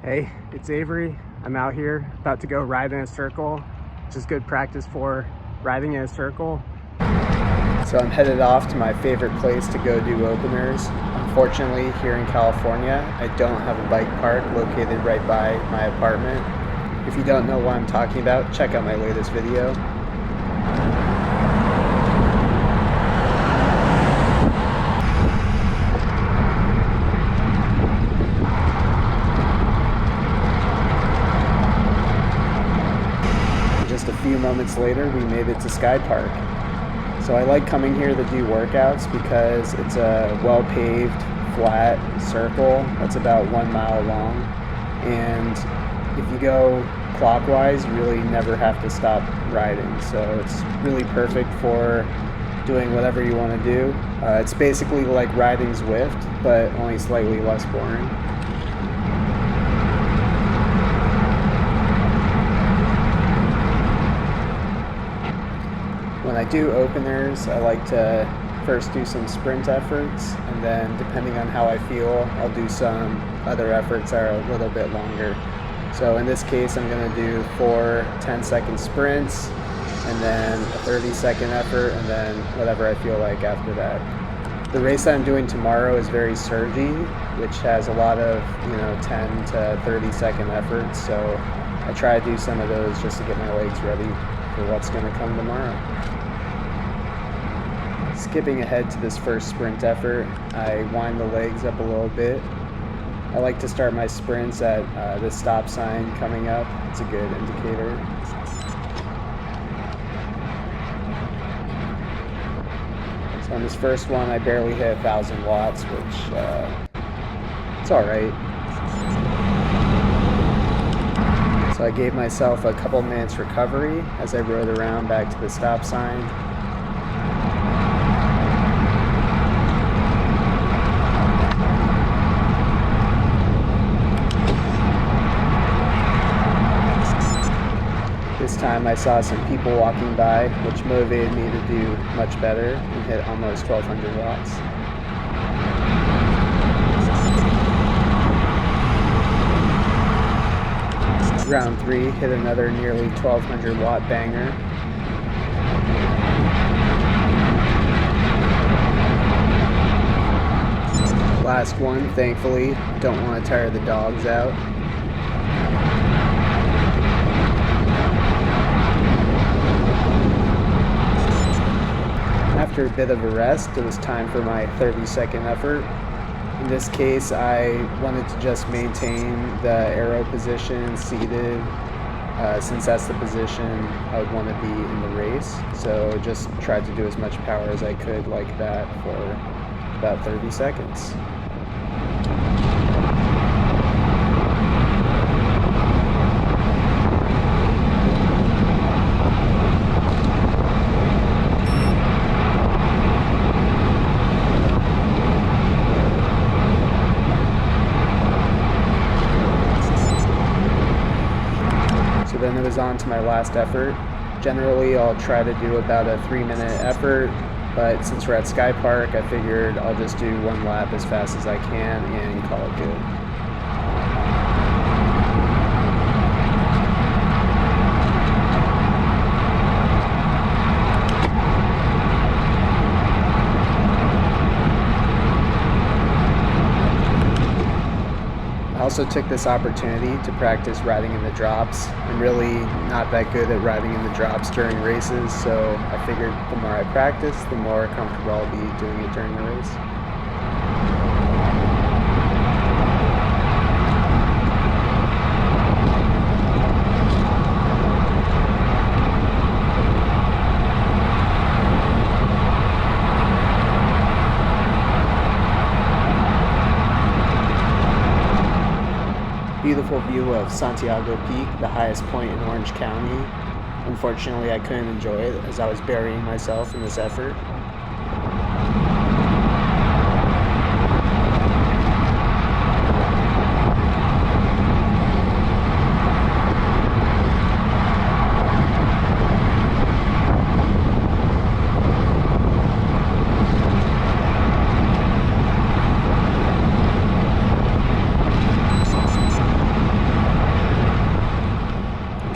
Hey, it's Avery. I'm out here about to go ride in a circle, which is good practice for riding in a circle. So I'm headed off to my favorite place to go do openers. Unfortunately, here in California, I don't have a bike park located right by my apartment. If you don't know what I'm talking about, check out my latest video. Just a few moments later, we made it to Sky Park. So I like coming here to do workouts because it's a well-paved, flat circle that's about 1 mile long. And if you go clockwise, you really never have to stop riding. So it's really perfect for doing whatever you want to do. It's basically like riding Zwift, but only slightly less boring. When I do openers, I like to first do some sprint efforts, and then depending on how I feel, I'll do some other efforts that are a little bit longer. So in this case, I'm going to do 4 10-second sprints, and then a 30-second effort, and then whatever I feel like after that. The race that I'm doing tomorrow is very surgy, which has a lot of 10 to 30-second efforts. So I try to do some of those just to get my legs ready for what's going to come tomorrow. Skipping ahead to this first sprint effort, I wind the legs up a little bit. I like to start my sprints at the stop sign coming up. It's a good indicator. So on this first one, I barely hit 1,000 watts, which it's all right. So I gave myself a couple minutes recovery as I rode around back to the stop sign. This time I saw some people walking by, which motivated me to do much better and hit almost 1,200 watts. Round 3, hit another nearly 1,200 watt banger. Last one, thankfully, don't want to tire the dogs out. After a bit of a rest, it was time for my 30-second effort. In this case, I wanted to just maintain the aero position seated, since that's the position I would want to be in the race. So just tried to do as much power as I could like that for about 30 seconds. Then it was on to my last effort. Generally, I'll try to do about a 3-minute effort, but since we're at Sky Park, I figured I'll just do 1 lap as fast as I can and call it good. I also took this opportunity to practice riding in the drops. I'm really not that good at riding in the drops during races, so I figured the more I practice, the more comfortable I'll be doing it during the race. Beautiful view of Santiago Peak, the highest point in Orange County. Unfortunately, I couldn't enjoy it as I was burying myself in this effort.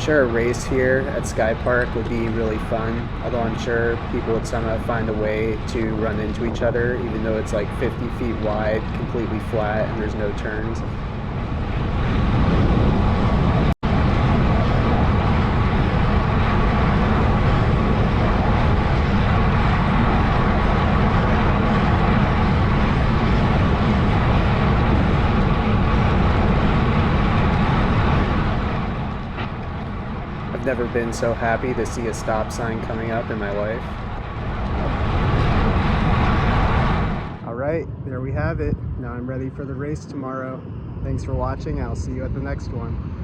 sure a race here at Sky Park would be really fun, although I'm sure people would somehow find a way to run into each other, even though it's like 50 feet wide, completely flat, and there's no turns. I've never been so happy to see a stop sign coming up in my life. Alright, there we have it. Now I'm ready for the race tomorrow. Thanks for watching. I'll see you at the next one.